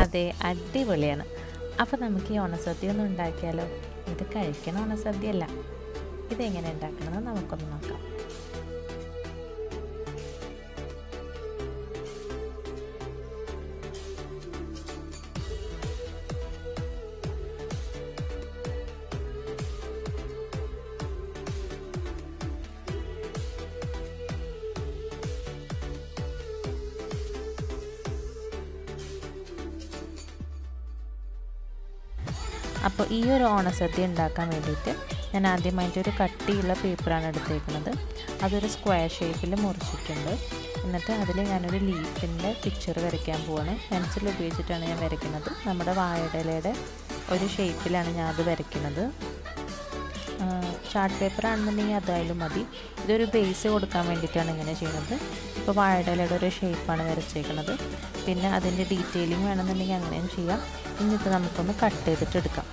അതെ, അടിപൊളിയാണ്. അപ്പോൾ നമുക്ക് ഈ ഓണസദ്യ ഒന്ന് ഉണ്ടാക്കിയാലോ? ഇത് കഴിക്കണ ഓണസദ്യ അല്ല. ഇതെങ്ങനെ ഉണ്ടാക്കണമെന്ന് നമുക്കൊന്ന് നോക്കാം. അപ്പോൾ ഈ ഒരു ഓണസദ്യ ഉണ്ടാക്കാൻ വേണ്ടിയിട്ട് ഞാൻ ആദ്യമായിട്ടൊരു കട്ടിയുള്ള പേപ്പറാണ് എടുത്തേക്കുന്നത്. അതൊരു സ്ക്വയർ ഷേപ്പിൽ മുറിച്ചിട്ടുണ്ട്. എന്നിട്ട് അതിൽ ഞാനൊരു ലീഫിൻ്റെ പിക്ചർ വരയ്ക്കാൻ പോവാണ്. പെൻസിൽ ഉപയോഗിച്ചിട്ടാണ് ഞാൻ വരയ്ക്കുന്നത്. നമ്മുടെ വാഴയിലയുടെ ഒരു ഷേപ്പിലാണ് ഞാൻ അത് വരയ്ക്കുന്നത്. ചാർട്ട് പേപ്പർ ആണെന്നുണ്ടെങ്കിൽ അതായാലും മതി. ഇതൊരു ബേസ് കൊടുക്കാൻ വേണ്ടിയിട്ടാണ് ഇങ്ങനെ ചെയ്യുന്നത്. ഇപ്പോൾ വാഴയിലയുടെ ഒരു ഷേപ്പാണ് വരച്ചേക്കുന്നത്. പിന്നെ അതിൻ്റെ ഡീറ്റെയിലിംഗ് വേണമെന്നുണ്ടെങ്കിൽ അങ്ങനെയും ചെയ്യാം. ഇന്നിപ്പോൾ നമുക്കൊന്ന് കട്ട് ചെയ്തിട്ട് എടുക്കാം.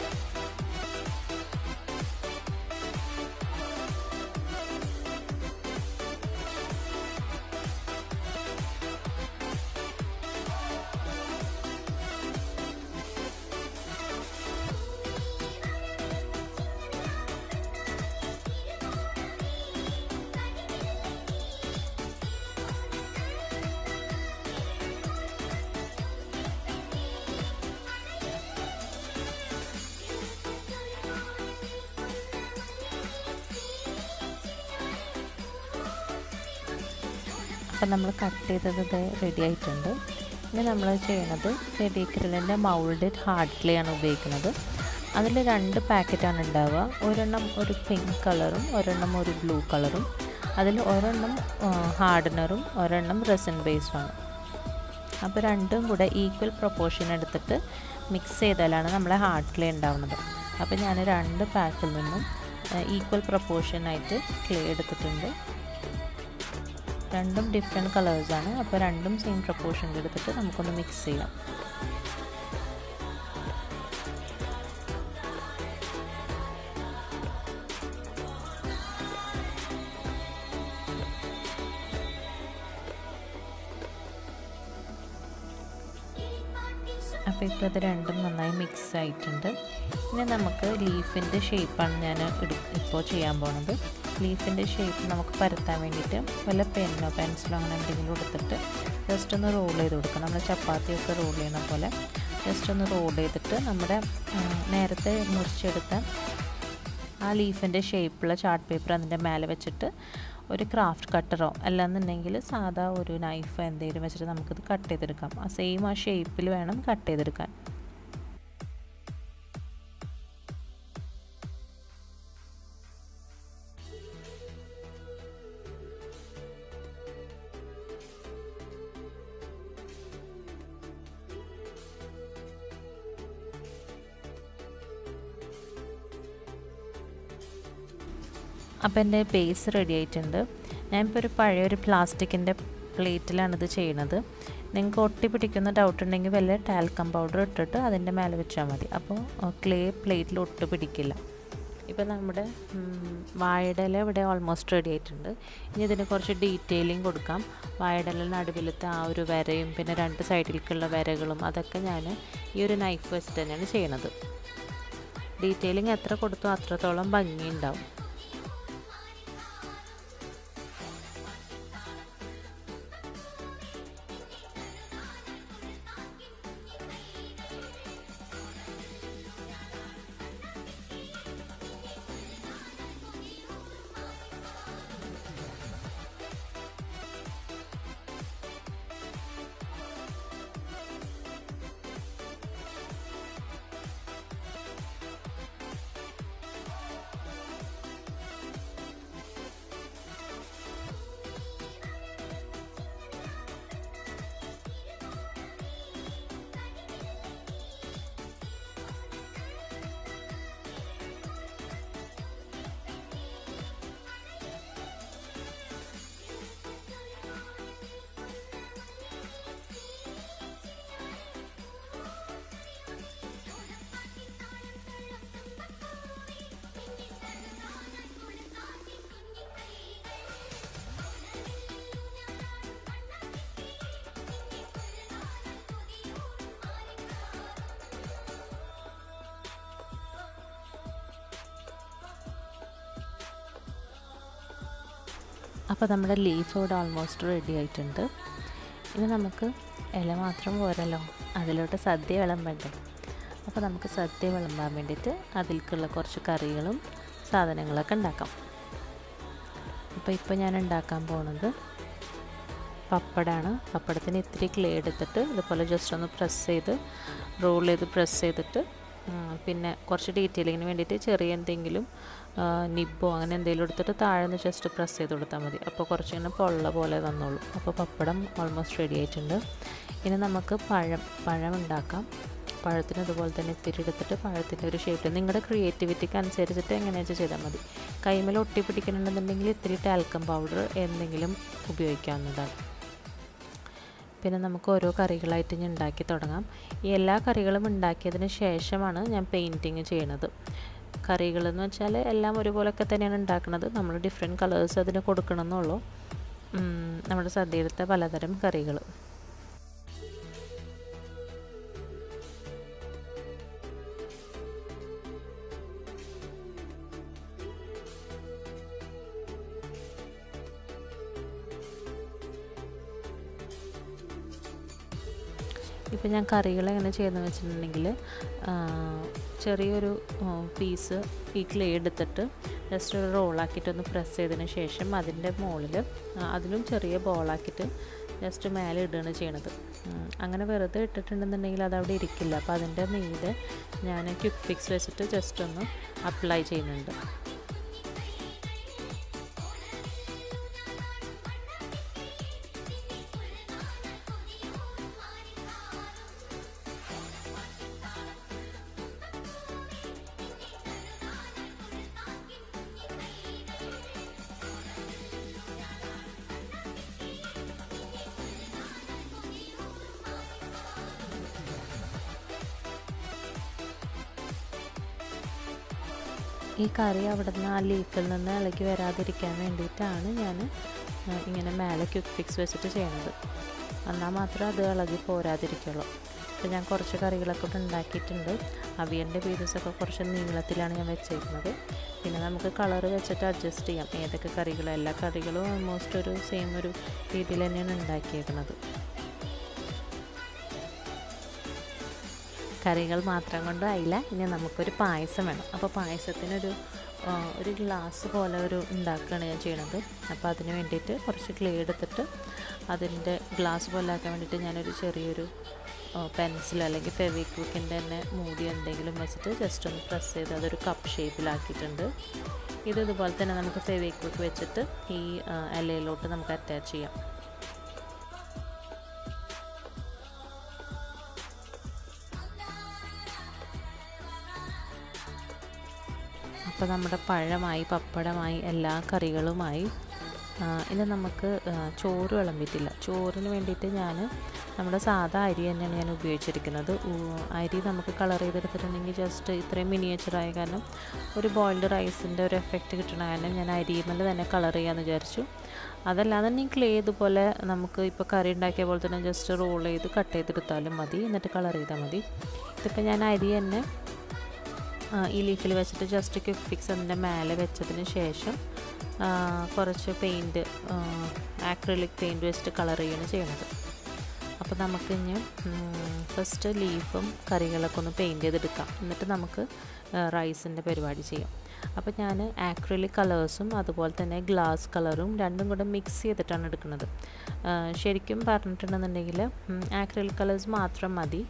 അപ്പം നമ്മൾ കട്ട് ചെയ്തത് റെഡി ആയിട്ടുണ്ട്. ഇനി നമ്മൾ ചെയ്യണത് ഫെവിക്രിലിൻ്റെ മൗൾഡഡ് ഹാർഡ് ക്ലേ ആണ് ഉപയോഗിക്കുന്നത്. അതിൽ 2 പാക്കറ്റാണ് ഉണ്ടാവുക. ഒരെണ്ണം ഒരു പിങ്ക് കളറും ഒരെണ്ണം ഒരു ബ്ലൂ കളറും. അതിൽ ഒരെണ്ണം ഹാർഡനറും ഒരെണ്ണം റെസിൻ ബേസുമാണ്. അപ്പോൾ രണ്ടും കൂടെ ഈക്വൽ പ്രൊപ്പോർഷൻ എടുത്തിട്ട് മിക്സ് ചെയ്താലാണ് നമ്മളെ ഹാർഡ് ക്ലേ ഉണ്ടാവുന്നത്. അപ്പോൾ ഞാൻ 2 പാക്കിൽ നിന്നും ഈക്വൽ പ്രൊപ്പോർഷനായിട്ട് ക്ലേ എടുത്തിട്ടുണ്ട്. രണ്ടും ഡിഫറെൻറ്റ് കളേഴ്സാണ്. അപ്പോൾ രണ്ടും സെയിം പ്രൊപ്പോർഷനിൽ എടുത്തിട്ട് നമുക്കൊന്ന് മിക്സ് ചെയ്യാം. അപ്പോൾ ഇപ്പോൾ ഇത് രണ്ടും നന്നായി മിക്സ് ആയിട്ടുണ്ട്. ഇനി നമുക്ക് ലീഫിൻ്റെ ഷേപ്പാണ് ഞാൻ ഇപ്പോൾ ചെയ്യാൻ പോകുന്നത്. ലീഫിൻ്റെ ഷേപ്പ് നമുക്ക് പരത്താൻ വേണ്ടിയിട്ട് വല്ല പെന്നോ പെൻസിലോ അങ്ങനെ എന്തെങ്കിലും എടുത്തിട്ട് ജസ്റ്റ് ഒന്ന് റോൾ ചെയ്ത് കൊടുക്കുക. നമ്മൾ ചപ്പാത്തിയൊക്കെ റോൾ ചെയ്യുന്ന പോലെ ജസ്റ്റ് ഒന്ന് റോൾ ചെയ്തിട്ട് നമ്മുടെ നേരത്തെ മുറിച്ചെടുത്ത ആ ലീഫിൻ്റെ ഷേപ്പുള്ള ചാർട്ട് പേപ്പർ അതിൻ്റെ മേലെ വെച്ചിട്ട് ഒരു ക്രാഫ്റ്റ് കട്ടറോ അല്ലാന്നുണ്ടെങ്കിൽ സാധാ ഒരു നൈഫോ എന്തെങ്കിലും വെച്ചിട്ട് നമുക്കിത് കട്ട് ചെയ്തെടുക്കാം. ആ ഷേപ്പിൽ വേണം കട്ട് ചെയ്തെടുക്കാൻ. അപ്പോൾ എൻ്റെ ബേസ് റെഡി ആയിട്ടുണ്ട്. ഞാനിപ്പോൾ ഒരു പഴയൊരു പ്ലാസ്റ്റിക്കിൻ്റെ പ്ലേറ്റിലാണിത് ചെയ്യുന്നത്. നിങ്ങൾക്ക് ഒട്ടി പിടിക്കുന്ന ഡൗട്ട് ഉണ്ടെങ്കിൽ വല്ല ടാൽക്കം പൗഡർ ഇട്ടിട്ട് അതിൻ്റെ മേലെ വെച്ചാൽ മതി. അപ്പോൾ ക്ലേ പ്ലേറ്റിൽ ഒട്ടി പിടിക്കില്ല. ഇപ്പോൾ നമ്മുടെ വാഴയില ഇവിടെ ഓൾമോസ്റ്റ് റെഡി ആയിട്ടുണ്ട്. ഇനി ഇതിന് കുറച്ച് ഡീറ്റെയിലിംഗ് കൊടുക്കാം. വാഴയില നടുവിലത്തെ ആ ഒരു വരയും പിന്നെ 2 സൈഡിലേക്കുള്ള വരകളും അതൊക്കെ ഞാൻ ഈ ഒരു നൈഫ് വെച്ചിട്ട് തന്നെയാണ് ചെയ്യണത്. ഡീറ്റെയിലിംഗ് എത്ര കൊടുത്തോ അത്രത്തോളം ഭംഗിയുണ്ടാവും. അപ്പോൾ നമ്മുടെ ലീഫ് ഇവിടെ ഓൾമോസ്റ്റ് റെഡി ആയിട്ടുണ്ട്. ഇനി നമുക്ക് ഇല മാത്രം പോരല്ലോ, അതിലോട്ട് സദ്യ വിളമ്പണ്ടേ. അപ്പോൾ നമുക്ക് സദ്യ വിളമ്പാൻ വേണ്ടിയിട്ട് അതിലേക്കുള്ള കുറച്ച് കറികളും സാധനങ്ങളൊക്കെ ഉണ്ടാക്കാം. ഇപ്പോൾ ഞാൻ ഉണ്ടാക്കാൻ പോകുന്നത് പപ്പടമാണ്. പപ്പടത്തിന് ഇത്തിരി ക്ലേ എടുത്തിട്ട് ഇതുപോലെ ജസ്റ്റ് ഒന്ന് റോൾ ചെയ്ത് പ്രസ് ചെയ്തിട്ട് പിന്നെ കുറച്ച് ഡീറ്റെയിലിങ്ങിന് വേണ്ടിയിട്ട് ചെറിയ എന്തെങ്കിലും നിബ്ബോ അങ്ങനെ എന്തെങ്കിലും എടുത്തിട്ട് താഴെ നിന്ന് ജസ്റ്റ് പ്രസ് ചെയ്ത് കൊടുത്താൽ മതി. അപ്പോൾ കുറച്ചിങ്ങനെ പൊള്ള പോലെ തന്നോളൂ. അപ്പോൾ പപ്പടം ഓൾമോസ്റ്റ് റെഡി ആയിട്ടുണ്ട്. ഇനി നമുക്ക് പഴം ഉണ്ടാക്കാം. പഴത്തിന് ഇതുപോലെ തന്നെ ഇത്തിരി എടുത്തിട്ട് പഴത്തിൻ്റെ ഒരു ഷേപ്പിൽ നിങ്ങളുടെ ക്രിയേറ്റിവിറ്റിക്ക് അനുസരിച്ചിട്ട് എങ്ങനെയാണെന്ന് ചെയ്താൽ മതി. കൈമേൽ ഒട്ടി പിടിക്കണമെന്നുണ്ടെങ്കിൽ ഇത്തിരി ടാൽക്കം പൗഡർ എന്തെങ്കിലും ഉപയോഗിക്കാവുന്നതാണ്. പിന്നെ നമുക്ക് ഓരോ കറികളായിട്ട് ഞാൻ ഉണ്ടാക്കി തുടങ്ങാം. ഈ എല്ലാ കറികളും ഉണ്ടാക്കിയതിന് ശേഷമാണ് ഞാൻ പെയിൻറ്റിങ് ചെയ്യണത്. കറികളെന്ന് വെച്ചാൽ എല്ലാം ഒരുപോലൊക്കെ തന്നെയാണ് ഉണ്ടാക്കുന്നത്. നമ്മൾ ഡിഫറെൻറ്റ് കളേഴ്സ് അതിന് കൊടുക്കണമെന്നുള്ളൂ. നമ്മുടെ സദ്യയിലത്തെ പലതരം കറികൾ. ഇപ്പോൾ ഞാൻ കറികൾ എങ്ങനെ ചെയ്യുന്നതെന്ന് വെച്ചിട്ടുണ്ടെങ്കിൽ ചെറിയൊരു പീസ് ഈ ക്ലേ എടുത്തിട്ട് ജസ്റ്റ് ഒരു റോളാക്കിയിട്ടൊന്ന് പ്രസ് ചെയ്തതിന് ശേഷം അതിൻ്റെ മുകളിൽ അതിലും ചെറിയ ബോളാക്കിയിട്ട് ജസ്റ്റ് മേലെ ഇടുകയാണ് ചെയ്യണത്. അങ്ങനെ വെറുതെ ഇട്ടിട്ടുണ്ടെന്നുണ്ടെങ്കിൽ അതവിടെ ഇരിക്കില്ല. അപ്പോൾ അതിൻ്റെ മീതെ ഞാൻ ക്വിക്ക് ഫിക്സ് വെച്ചിട്ട് ജസ്റ്റ് ഒന്ന് അപ്ലൈ ചെയ്യുന്നുണ്ട്. ഈ കറി അവിടെ നിന്ന് ആ ലീഫിൽ നിന്ന് ഇളകി വരാതിരിക്കാൻ വേണ്ടിയിട്ടാണ് ഞാൻ ഇങ്ങനെ മേലെ ക്വിക്ക് ഫിക്സ് വെച്ചിട്ട് ചെയ്യണത്. എന്നാൽ മാത്രമേ അത് ഇളകി പോരാതിരിക്കുള്ളൂ. അപ്പോൾ ഞാൻ കുറച്ച് കറികളൊക്കെ ഇവിടെ ഉണ്ടാക്കിയിട്ടുണ്ട്. അവിയലിൻ്റെ പീസസൊക്കെ കുറച്ച് നീളത്തിലാണ് ഞാൻ വെച്ചേക്കുന്നത്. പിന്നെ നമുക്ക് കളർ വെച്ചിട്ട് അഡ്ജസ്റ്റ് ചെയ്യാം ഏതൊക്കെ കറികളും. എല്ലാ കറികളും ഓൾമോസ്റ്റ് ഒരു സെയിം ഒരു രീതിയിൽ തന്നെയാണ് ഉണ്ടാക്കിയേക്കുന്നത്. കറികൾ മാത്രം കൊണ്ട് ആയില്ല, ഇനി നമുക്കൊരു പായസം വേണം. അപ്പോൾ പായസത്തിനൊരു ഗ്ലാസ് പോലെ ഉണ്ടാക്കുകയാണ് ഞാൻ ചെയ്യണത്. അപ്പോൾ അതിന് വേണ്ടിയിട്ട് കുറച്ച് ക്ലേ എടുത്തിട്ട് അതിൻ്റെ ഗ്ലാസ് പോലെ ആക്കാൻ വേണ്ടിയിട്ട് ഞാനൊരു ചെറിയൊരു പെൻസിൽ അല്ലെങ്കിൽ ഫെവിക്വിക്കിൻ്റെ തന്നെ മൂടി എന്തെങ്കിലും വെച്ചിട്ട് ജസ്റ്റ് ഒന്ന് പ്രസ് ചെയ്ത് അതൊരു കപ്പ് ഷേപ്പിലാക്കിയിട്ടുണ്ട്. ഇതുപോലെ തന്നെ നമുക്ക് ഫെവിക്വിക്ക് വെച്ചിട്ട് ഈ ഇലയിലോട്ട് നമുക്ക് അറ്റാച്ച് ചെയ്യാം. അപ്പോൾ നമ്മുടെ പഴമായി, പപ്പടമായി, എല്ലാ കറികളുമായി. ഇനി നമുക്ക് ചോറ് വിളമ്പിയിട്ടില്ല. ചോറിന് വേണ്ടിയിട്ട് ഞാൻ നമ്മുടെ സാധാ അരി തന്നെയാണ് ഞാൻ ഉപയോഗിച്ചിരിക്കുന്നത്. അരി നമുക്ക് കളർ ചെയ്തെടുത്തിട്ടുണ്ടെങ്കിൽ ജസ്റ്റ് ഇത്രയും മിനിയേച്ചറായ കാരണം ഒരു ബോയിൽഡ് റൈസിൻ്റെ ഒരു എഫക്റ്റ് കിട്ടണ കാരണം ഞാൻ അരിമേൽ തന്നെ കളർ ചെയ്യാമെന്ന് വിചാരിച്ചു. അതല്ലാതെ നീ ക്ലേ ഇതുപോലെ നമുക്ക് ഇപ്പോൾ കറി ഉണ്ടാക്കിയ പോലെ തന്നെ ജസ്റ്റ് റോൾ ചെയ്ത് കട്ട് ചെയ്തെടുത്താലും മതി, എന്നിട്ട് കളർ ചെയ്താൽ മതി. ഇതിപ്പോൾ ഞാൻ അരി തന്നെ ഈ ലീഫിൽ വെച്ചിട്ട് ജസ്റ്റ് ക്വിക്ക് ഫിക്സ് അതിൻ്റെ മേലെ വെച്ചതിന് ശേഷം കുറച്ച് പെയിൻറ്റ് ആക്രിലിക് പെയിൻറ്റ് വെച്ചിട്ട് കളർ ചെയ്യാണ് ചെയ്യണത്. അപ്പോൾ നമുക്കിനി ഫസ്റ്റ് ലീഫും കറികളൊക്കെ ഒന്ന് പെയിൻറ്റ് ചെയ്തെടുക്കാം, എന്നിട്ട് നമുക്ക് റൈസിൻ്റെ പരിപാടി ചെയ്യാം. അപ്പോൾ ഞാൻ ആക്രിലിക് കളേഴ്സും അതുപോലെ തന്നെ ഗ്ലാസ് കളറും രണ്ടും കൂടെ മിക്സ് ചെയ്തിട്ടാണ് എടുക്കുന്നത്. ശരിക്കും പറഞ്ഞിട്ടുണ്ടെന്നുണ്ടെങ്കിൽ ആക്രിലിക് കളേഴ്സ് മാത്രം മതി.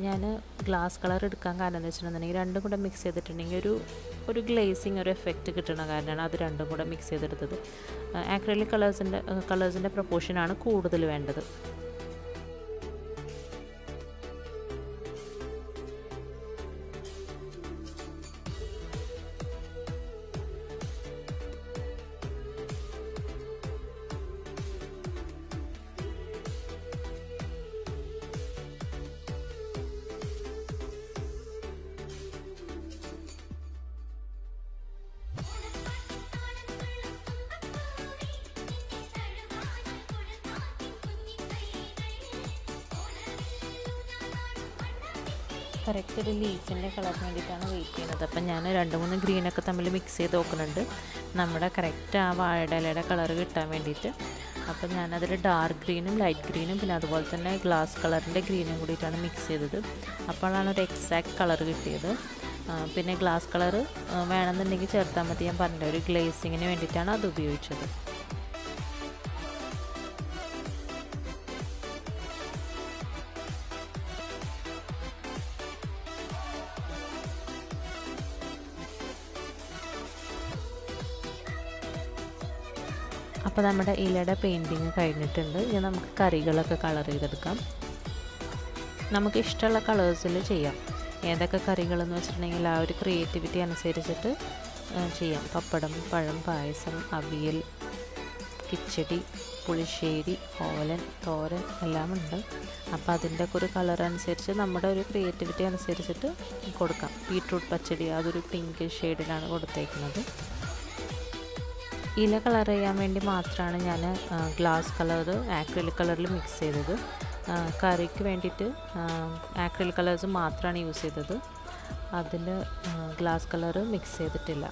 ഞാൻ ഗ്ലാസ് കളർ എടുക്കാൻ കാരണം എന്ന് വെച്ചിട്ടുണ്ടെങ്കിൽ രണ്ടും കൂടെ മിക്സ് ചെയ്തിട്ടുണ്ടെങ്കിൽ ഒരു ഗ്ലേസിങ് ഒരു എഫക്റ്റ് കിട്ടുന്ന കാരണമാണ് അത് രണ്ടും കൂടെ മിക്സ് ചെയ്തെടുത്തത്. ആക്രിലിക് കളേഴ്സിൻ്റെ പ്രൊപ്പോർഷനാണ് കൂടുതൽ വേണ്ടത്. കറക്റ്റ് ഒരു ലീഫിൻ്റെ കളറിന് വേണ്ടിയിട്ടാണ് വെയിറ്റ് ചെയ്യുന്നത്. അപ്പം ഞാൻ 2-3 ഗ്രീനൊക്കെ തമ്മിൽ മിക്സ് ചെയ്ത് നോക്കുന്നുണ്ട്. നമ്മുടെ കറക്റ്റ് ആ വാഴയുടെ ഇലയുടെ കളർ കിട്ടാൻ വേണ്ടിയിട്ട്. അപ്പോൾ ഞാനതിൽ ഡാർക്ക് ഗ്രീനും ലൈറ്റ് ഗ്രീനും പിന്നെ അതുപോലെ തന്നെ ഗ്ലാസ് കളറിൻ്റെ ഗ്രീനും കൂടിയിട്ടാണ് മിക്സ് ചെയ്തത്. അപ്പോഴാണ് ഒരു എക്സാക്റ്റ് കളർ കിട്ടിയത്. പിന്നെ ഗ്ലാസ് കളർ വേണമെന്നുണ്ടെങ്കിൽ ചേർത്താൽ മതി. ഞാൻ പറഞ്ഞ ഒരു ഗ്ലേസിങ്ങിന് വേണ്ടിയിട്ടാണ് അത് ഉപയോഗിച്ചത്. അപ്പോൾ നമ്മുടെ ഇലയുടെ പെയിൻറ്റിങ് കഴിഞ്ഞിട്ടുണ്ട്. ഇനി നമുക്ക് കറികളൊക്കെ കളർ ചെയ്തെടുക്കാം. നമുക്ക് ഇഷ്ടമുള്ള കളേഴ്സിൽ ചെയ്യാം. ഏതൊക്കെ കറികളെന്ന് വെച്ചിട്ടുണ്ടെങ്കിൽ ആ ഒരു ക്രിയേറ്റിവിറ്റി അനുസരിച്ചിട്ട് ചെയ്യാം. പപ്പടം, പഴം, പായസം, അവിയൽ, കിച്ചടി, പുളിശ്ശേരി, ഓലൻ, തോരൻ എല്ലാം ഉണ്ട്. അപ്പോൾ അതിൻ്റെയൊക്കെ ഒരു കളർ അനുസരിച്ച് നമ്മുടെ ഒരു ക്രിയേറ്റിവിറ്റി അനുസരിച്ചിട്ട് കൊടുക്കാം. ബീട്രൂട്ട് പച്ചടി അതൊരു പിങ്ക് ഷെയ്ഡിലാണ് കൊടുത്തേക്കുന്നത്. ഇല കളർ ചെയ്യാൻ വേണ്ടി മാത്രമാണ് ഞാൻ ഗ്ലാസ് കളർ ആക്രിലിക് കളറിൽ മിക്സ് ചെയ്തത്. കറിക്ക് വേണ്ടിയിട്ട് ആക്രിലിക് കളേഴ്സ് മാത്രമാണ് യൂസ് ചെയ്തത്. അതിൽ ഗ്ലാസ് കളർ മിക്സ് ചെയ്തിട്ടില്ല.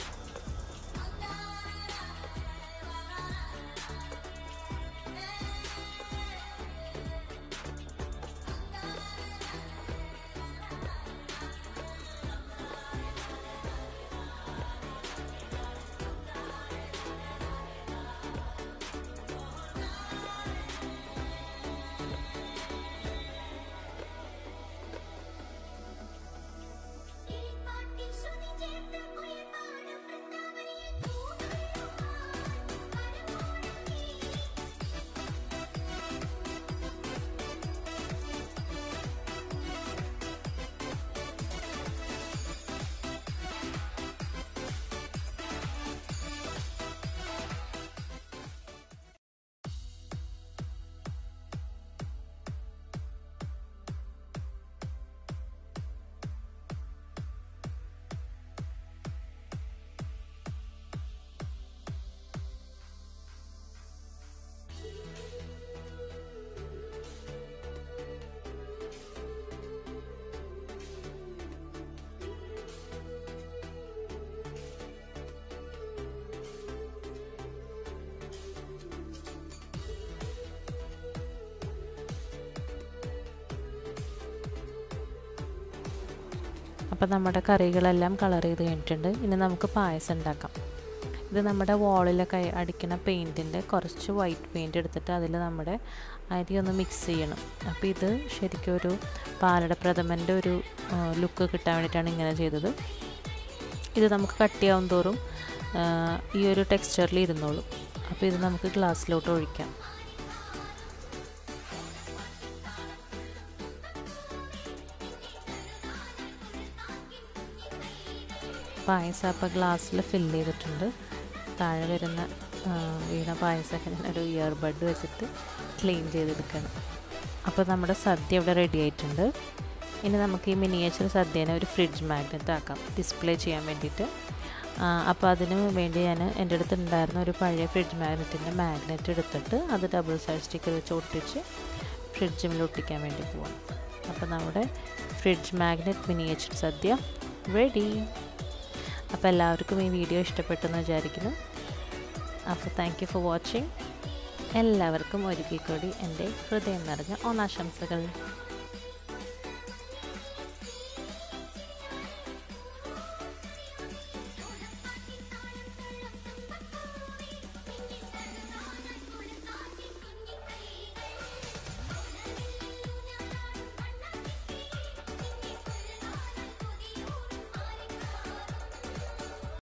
അപ്പോൾ നമ്മുടെ കറികളെല്ലാം കളർ ചെയ്ത് കഴിഞ്ഞിട്ടുണ്ട്. ഇനി നമുക്ക് പായസം ഉണ്ടാക്കാം. ഇത് നമ്മുടെ വാളിലൊക്കെ അടിക്കുന്ന പെയിൻറ്റിൻ്റെ കുറച്ച് വൈറ്റ് പെയിൻറ്റ് എടുത്തിട്ട് അതിൽ നമ്മുടെ അരി ഒന്ന് മിക്സ് ചെയ്യണം. അപ്പോൾ ഇത് ശരിക്കും ഒരു പാലട പ്രഥമൻ്റെ ഒരു ലുക്ക് കിട്ടാൻ വേണ്ടിയിട്ടാണ് ഇങ്ങനെ ചെയ്തത്. ഇത് നമുക്ക് കട്ടിയാവും തോറും ഈ ഒരു ടെക്സ്ചറിൽ ഇരുന്നോളും. അപ്പോൾ ഇത് നമുക്ക് ഗ്ലാസ്സിലോട്ട് ഒഴിക്കാം. പായസം അപ്പോൾ ഗ്ലാസ്സിൽ ഫില്ല് ചെയ്തിട്ടുണ്ട്. താഴെ വരുന്ന വീണ പായസമൊക്കെ ഞാനൊരു ഇയർബഡ് വെച്ചിട്ട് ക്ലീൻ ചെയ്തെടുക്കണം. അപ്പോൾ നമ്മുടെ സദ്യ ഇവിടെ റെഡി ആയിട്ടുണ്ട്. ഇനി നമുക്ക് ഈ മിനിയേച്ചർ സദ്യേനെ ഒരു ഫ്രിഡ്ജ് മാഗ്നറ്റ് ആക്കാം, ഡിസ്പ്ലേ ചെയ്യാൻ വേണ്ടിയിട്ട്. അപ്പോൾ അതിന് വേണ്ടി ഞാൻ എൻ്റെ അടുത്ത് ഉണ്ടായിരുന്ന ഒരു പഴയ ഫ്രിഡ്ജ് മാഗ്നറ്റിൻ്റെ മാഗ്നറ്റ് എടുത്തിട്ട് അത് ഡബിൾ സൈഡ് സ്റ്റിക്കർ വെച്ച് ഒട്ടിച്ച് ഫ്രിഡ്ജിൽ ഒട്ടിക്കാൻ വേണ്ടി പോവാം. അപ്പോൾ നമ്മുടെ ഫ്രിഡ്ജ് മാഗ്നറ്റ് മിനിയേച്ചർ സദ്യ റെഡി. അപ്പോൾ എല്ലാവർക്കും ഈ വീഡിയോ ഇഷ്ടപ്പെട്ടെന്ന് വിചാരിക്കുന്നു. അപ്പോൾ താങ്ക് യു ഫോർ വാച്ചിങ്. എല്ലാവർക്കും ഒരിക്കൽ കൂടി എൻ്റെ ഹൃദയം നിറഞ്ഞ ഓണാശംസകൾ.